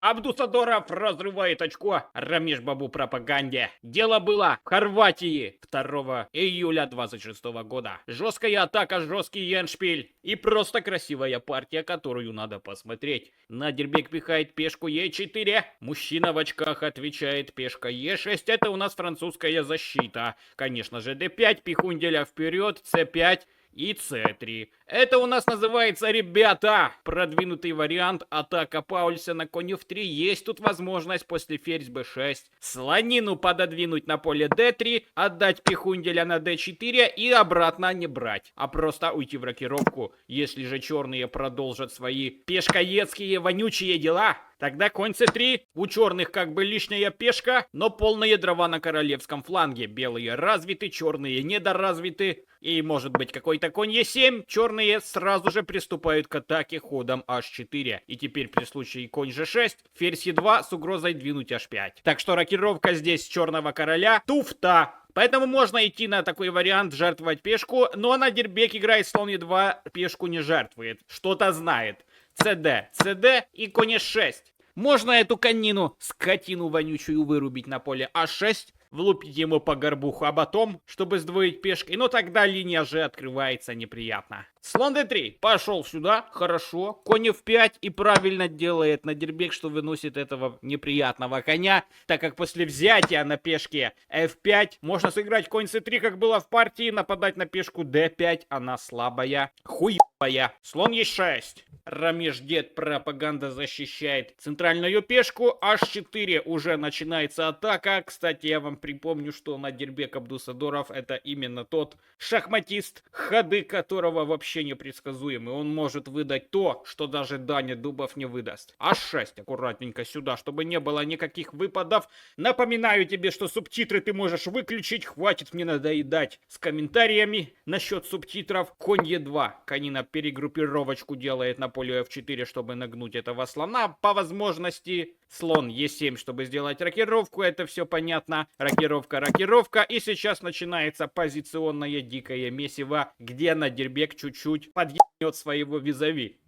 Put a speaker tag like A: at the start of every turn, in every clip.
A: Абдусадоров разрывает очко Рамиш Бабу пропаганде. Дело было в Хорватии 2 июля 26 года. Жесткая атака, жесткий эндшпиль и просто красивая партия, которую надо посмотреть. Надирбек пихает пешку Е4. Мужчина в очках отвечает пешка Е6. Это у нас французская защита. Конечно же, d5, пихунделя вперед, c5. И c3. Это у нас называется, ребята, продвинутый вариант атака Паульса на конь f3. Есть тут возможность после ферзь b6 слонину пододвинуть на поле d3, отдать пихунделя на d4 и обратно не брать, а просто уйти в рокировку. Если же черные продолжат свои пешкоедские вонючие дела, тогда конь c3. У черных как бы лишняя пешка, но полные дрова на королевском фланге. Белые развиты, черные недоразвиты. И может быть какой-то конь e7. Черные сразу же приступают к атаке ходом h4. И теперь при случае конь g6, ферзь e2 с угрозой двинуть h5. Так что рокировка здесь черного короля туфта. Поэтому можно идти на такой вариант, жертвовать пешку, но Надирбек играет слон e2, пешку не жертвует. Что-то знает. cd и конь e6. Можно эту конину, скотину вонючую, вырубить на поле а6, влупить ему по горбуху, а потом, чтобы сдвоить пешкой, но тогда линия же открывается неприятно. Слон d3 пошел сюда, хорошо, конь f5 и правильно делает Надирбек, что выносит этого неприятного коня, так как после взятия на пешке f5 можно сыграть конь c3, как было в партии, нападать на пешку d5, она слабая, хуевая. Слон e6. Рамиш Дед пропаганда защищает центральную пешку. H4 уже начинается атака. Кстати, я вам припомню, что Надирбек Абдусадоров это именно тот шахматист, ходы которого вообще непредсказуемы. Он может выдать то, что даже Даня Дубов не выдаст. H6 аккуратненько сюда, чтобы не было никаких выпадов. Напоминаю тебе, что субтитры ты можешь выключить. Хватит мне надоедать с комментариями насчет субтитров. Конь Е2. Конина перегруппировочку делает на поле f4, чтобы нагнуть этого слона. По возможности слон e7, чтобы сделать рокировку. Это все понятно. Рокировка. И сейчас начинается позиционное дикое месиво, где Надирбек чуть-чуть подъебнет своего визави.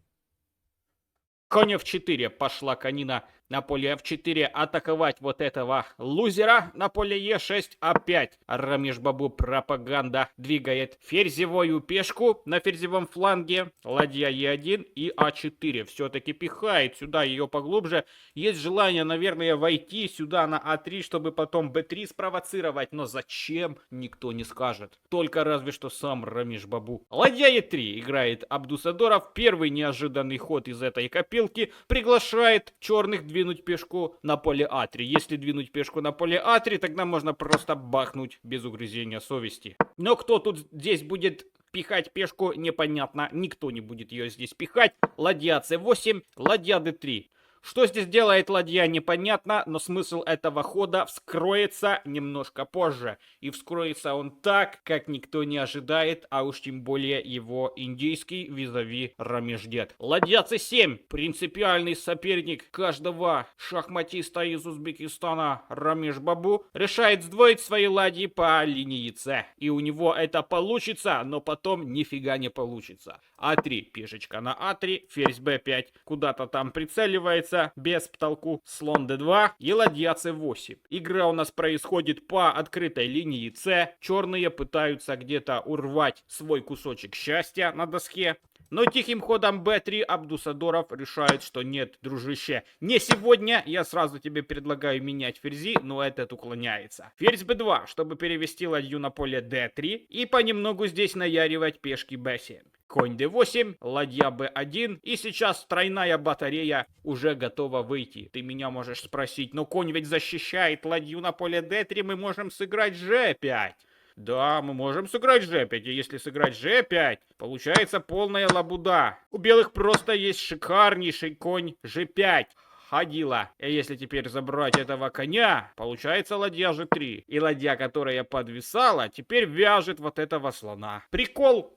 A: Конь f4. Пошла конина на поле f4 атаковать вот этого лузера. На поле e6 опять Рамиш Бабу пропаганда двигает ферзевую пешку на ферзевом фланге. Ладья e1 и а4. Все-таки пихает сюда ее поглубже. Есть желание, наверное, войти сюда на а3, чтобы потом b3 спровоцировать. Но зачем, никто не скажет. Только разве что сам Рамиш Бабу. Ладья e3 играет Абдусадоров. Первый неожиданный ход из этой копилки приглашает черных двинуть пешку на поле а3. Если двинуть пешку на поле а3, тогда можно просто бахнуть без угрызения совести. Но кто тут здесь будет пихать пешку, непонятно. Никто не будет ее здесь пихать. Ладья c8, ладья d3. Что здесь делает ладья, непонятно, но смысл этого хода вскроется немножко позже. И вскроется он так, как никто не ожидает, а уж тем более его индийский визави Рамиш Дед. Ладья c7, принципиальный соперник каждого шахматиста из Узбекистана Рамиш Бабу, решает сдвоить свои ладьи по линии c. И у него это получится, но потом нифига не получится. а3, пешечка на а3, ферзь b5, куда-то там прицеливается. Без потолку, слон d2 и ладья c8. Игра у нас происходит по открытой линии c. Черные пытаются где-то урвать свой кусочек счастья на доске. Но тихим ходом b3 Абдусадоров решает, что нет, дружище, не сегодня. Я сразу тебе предлагаю менять ферзи, но этот уклоняется. Ферзь b2, чтобы перевести ладью на поле d3 и понемногу здесь наяривать пешки b7. Конь d8, ладья b1, и сейчас тройная батарея уже готова выйти. Ты меня можешь спросить, но конь ведь защищает ладью на поле d3, мы можем сыграть g5. Да, мы можем сыграть g5, и если сыграть g5, получается полная лабуда. У белых просто есть шикарнейший конь g5. Ходила. И если теперь забрать этого коня, получается ладья g3. И ладья, которая подвисала, теперь вяжет вот этого слона. Прикол,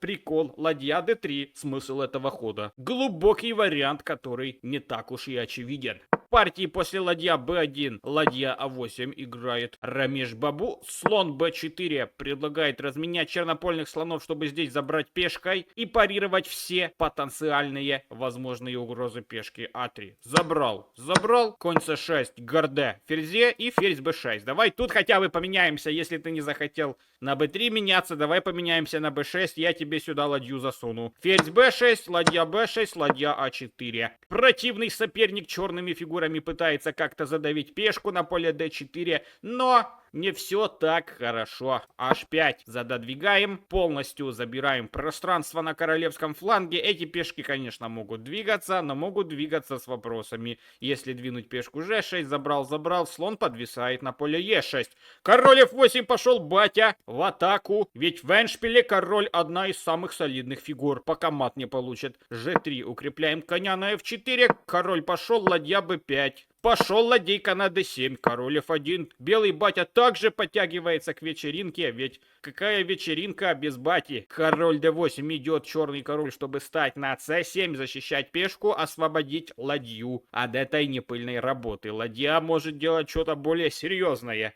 A: ладья d3. Смысл этого хода. Глубокий вариант, который не так уж и очевиден. партии после ладья b1, ладья a8 играет Рамеш Бабу. Слон b4 предлагает разменять чернопольных слонов, чтобы здесь забрать пешкой и парировать все потенциальные возможные угрозы пешки a3. Забрал. Конь c6, горде, ферзе и ферзь b6. Давай тут хотя бы поменяемся, если ты не захотел на b3 меняться. Давай поменяемся на b6, я тебе сюда ладью засуну. Ферзь b6, ладья b6, ладья a4. Противный соперник черными фигурами пытается как-то задавить пешку на поле d4, но не все так хорошо. H5 задодвигаем, полностью забираем пространство на королевском фланге. Эти пешки, конечно, могут двигаться, но могут двигаться с вопросами. Если двинуть пешку g6, забрал, слон подвисает на поле e6. Король f8 пошел, батя, в атаку. Ведь в эндшпиле король одна из самых солидных фигур, пока мат не получит. g3 укрепляем коня на f4, король пошел, ладья b5. Пошел ладейка на d7, король f1. Белый батя также подтягивается к вечеринке, ведь какая вечеринка без бати? Король d8 идет, черный король, чтобы стать на c7, защищать пешку, освободить ладью от этой непыльной работы. Ладья может делать что-то более серьезное.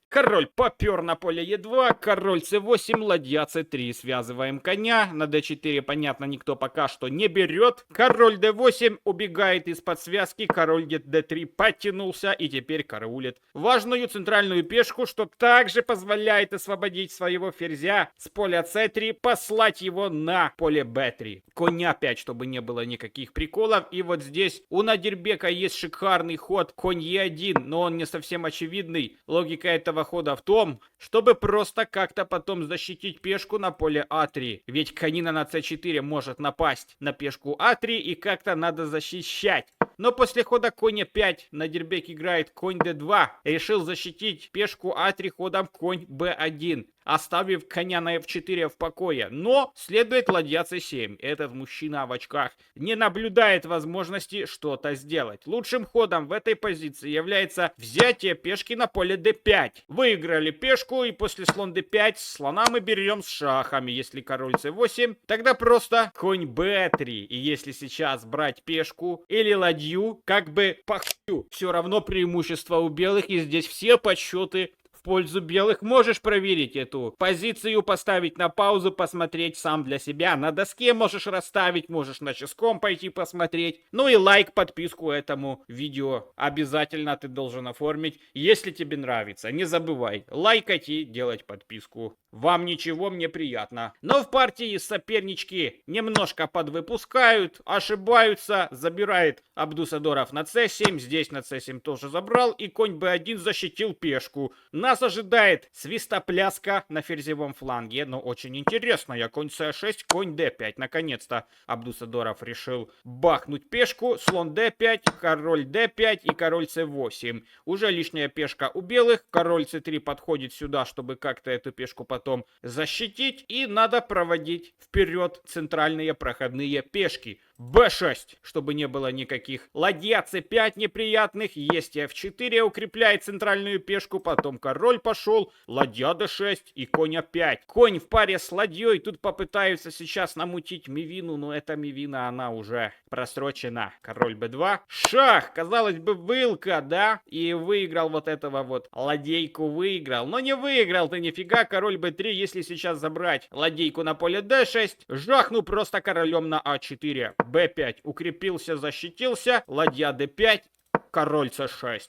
A: Король попер на поле Е2, король С8, ладья С3. Связываем коня. На d4, понятно, никто пока что не берет. Король d8 убегает из-под связки. Король d3 подтянулся и теперь караулит важную центральную пешку, что также позволяет освободить своего ферзя с поля c3, послать его на поле b3. Конь А5, чтобы не было никаких приколов. И вот здесь у Надирбека есть шикарный ход. Конь Е1, но он не совсем очевидный. Логика этого хода в том, чтобы просто как-то потом защитить пешку на поле А3. Ведь конина на С4 может напасть на пешку А3 и как-то надо защищать. Но после хода конь Е5 Надирбек играет конь d2. Решил защитить пешку А3 ходом конь Б1, оставив коня на F4 в покое. Но следует ладья c7. Этот мужчина в очках не наблюдает возможности что-то сделать. Лучшим ходом в этой позиции является взятие пешки на поле d5. Выиграли пешку, и после слон d5 слона мы берем с шахами. Если король c8, тогда просто конь b3. И если сейчас брать пешку или ладью, как бы похую, все равно преимущество у белых, и здесь все подсчеты в пользу белых. Можешь проверить эту позицию, поставить на паузу, посмотреть сам для себя. На доске можешь расставить, можешь на ческом пойти посмотреть. Ну и лайк, подписку этому видео обязательно ты должен оформить, если тебе нравится. Не забывай лайкать и делать подписку. Вам ничего, мне приятно. Но в партии сопернички немножко подвыпускают, ошибаются, забирает Абдусадоров на c7, здесь на c7 тоже забрал, и конь b1 защитил пешку. Нас ожидает свистопляска на ферзевом фланге, но очень интересная. Конь c6, конь d5. Наконец-то Абдусадоров решил бахнуть пешку. Слон d5, король d5 и король c8. Уже лишняя пешка у белых. Король c3 подходит сюда, чтобы как-то эту пешку потом защитить. И надо проводить вперед центральные проходные пешки. b6, чтобы не было никаких. Ладья c5 неприятных. Есть f4, укрепляет центральную пешку. Потом король пошел. Ладья d6 и конь a5. Конь в паре с ладьей. Тут попытаются сейчас намутить мивину, но эта мивина, она уже просрочена. Король b2. Шах, казалось бы, вылка, да? И выиграл вот этого вот. Ладейку выиграл. Но не выиграл ты нифига. Король b3, если сейчас забрать ладейку на поле d6, жахну просто королем на а4. b5 укрепился, защитился, ладья d5, король c6.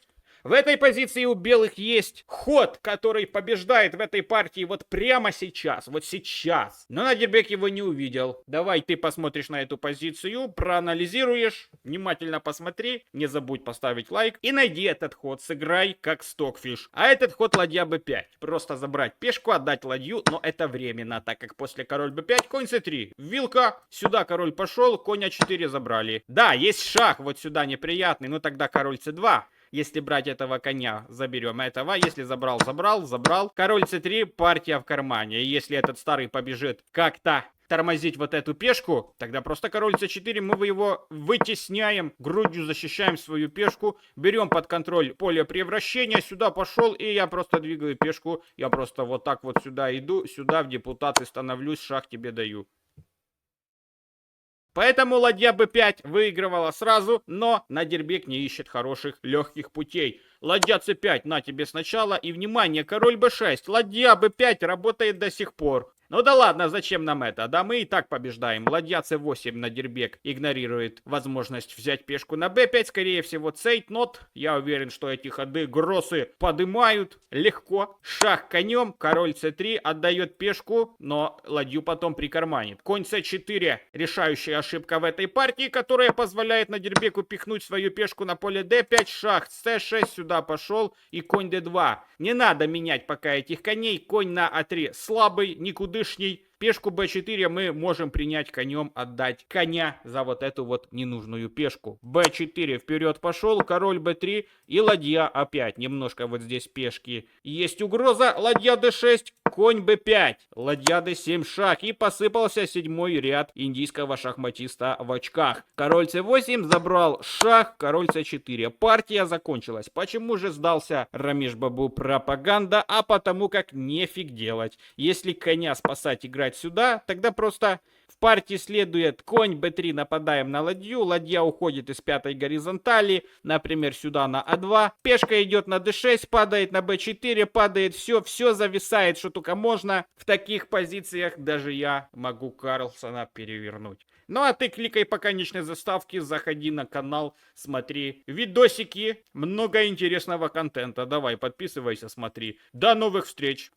A: В этой позиции у белых есть ход, который побеждает в этой партии вот прямо сейчас, вот сейчас. Но Надирбек его не увидел. Давай ты посмотришь на эту позицию, проанализируешь, внимательно посмотри, не забудь поставить лайк и найди этот ход, сыграй как стокфиш. А этот ход ладья b5. Просто забрать пешку, отдать ладью, но это временно, так как после король b5, конь c3. Вилка, сюда король пошел, конь а4 забрали. Да, есть шах вот сюда неприятный, но тогда король c2. Если брать этого коня, заберем этого. Если забрал. Король c3, партия в кармане. И если этот старый побежит как-то тормозить вот эту пешку, тогда просто король c4, мы его вытесняем, грудью защищаем свою пешку, берем под контроль поле превращения, сюда пошел, и я просто двигаю пешку, я просто вот так вот сюда иду, сюда в депутаты становлюсь, шах тебе даю. Поэтому ладья b5 выигрывала сразу, но Надирбек не ищет хороших легких путей. Ладья c5 на тебе сначала, и внимание, король b6, ладья b5 работает до сих пор. Ну да ладно, зачем нам это? Да мы и так побеждаем. Ладья c8 Надирбек игнорирует возможность взять пешку на b5. Скорее всего, цейтнот. Я уверен, что эти ходы гроссы подымают легко. Шах конем, король c3 отдает пешку, но ладью потом прикарманит. Конь c4, решающая ошибка в этой партии, которая позволяет Надирбеку пихнуть свою пешку на поле d5. Шах c6 сюда пошел и конь d2. Не надо менять пока этих коней. Конь на a3 слабый, никудышний. Пешку b4 мы можем принять конем, отдать коня за вот эту вот ненужную пешку. b4 вперед пошел, король b3 и ладья a5. Немножко вот здесь пешки. Есть угроза, ладья d6, конь b5, ладья d7 шах. И посыпался седьмой ряд индийского шахматиста в очках. Король c8 забрал шах, король c4. Партия закончилась. Почему же сдался Рамиш Бабу пропаганда? А потому как нефиг делать. Если коня спасать, играть сюда, тогда просто в партии следует конь b3, нападаем на ладью, ладья уходит из пятой горизонтали, например, сюда на а2, пешка идет на d6, падает на b4, падает все зависает, что только можно. В таких позициях даже я могу Карлсона перевернуть. Ну а ты кликай по конечной заставке, заходи на канал, смотри видосики, много интересного контента. Давай, подписывайся, смотри. До новых встреч!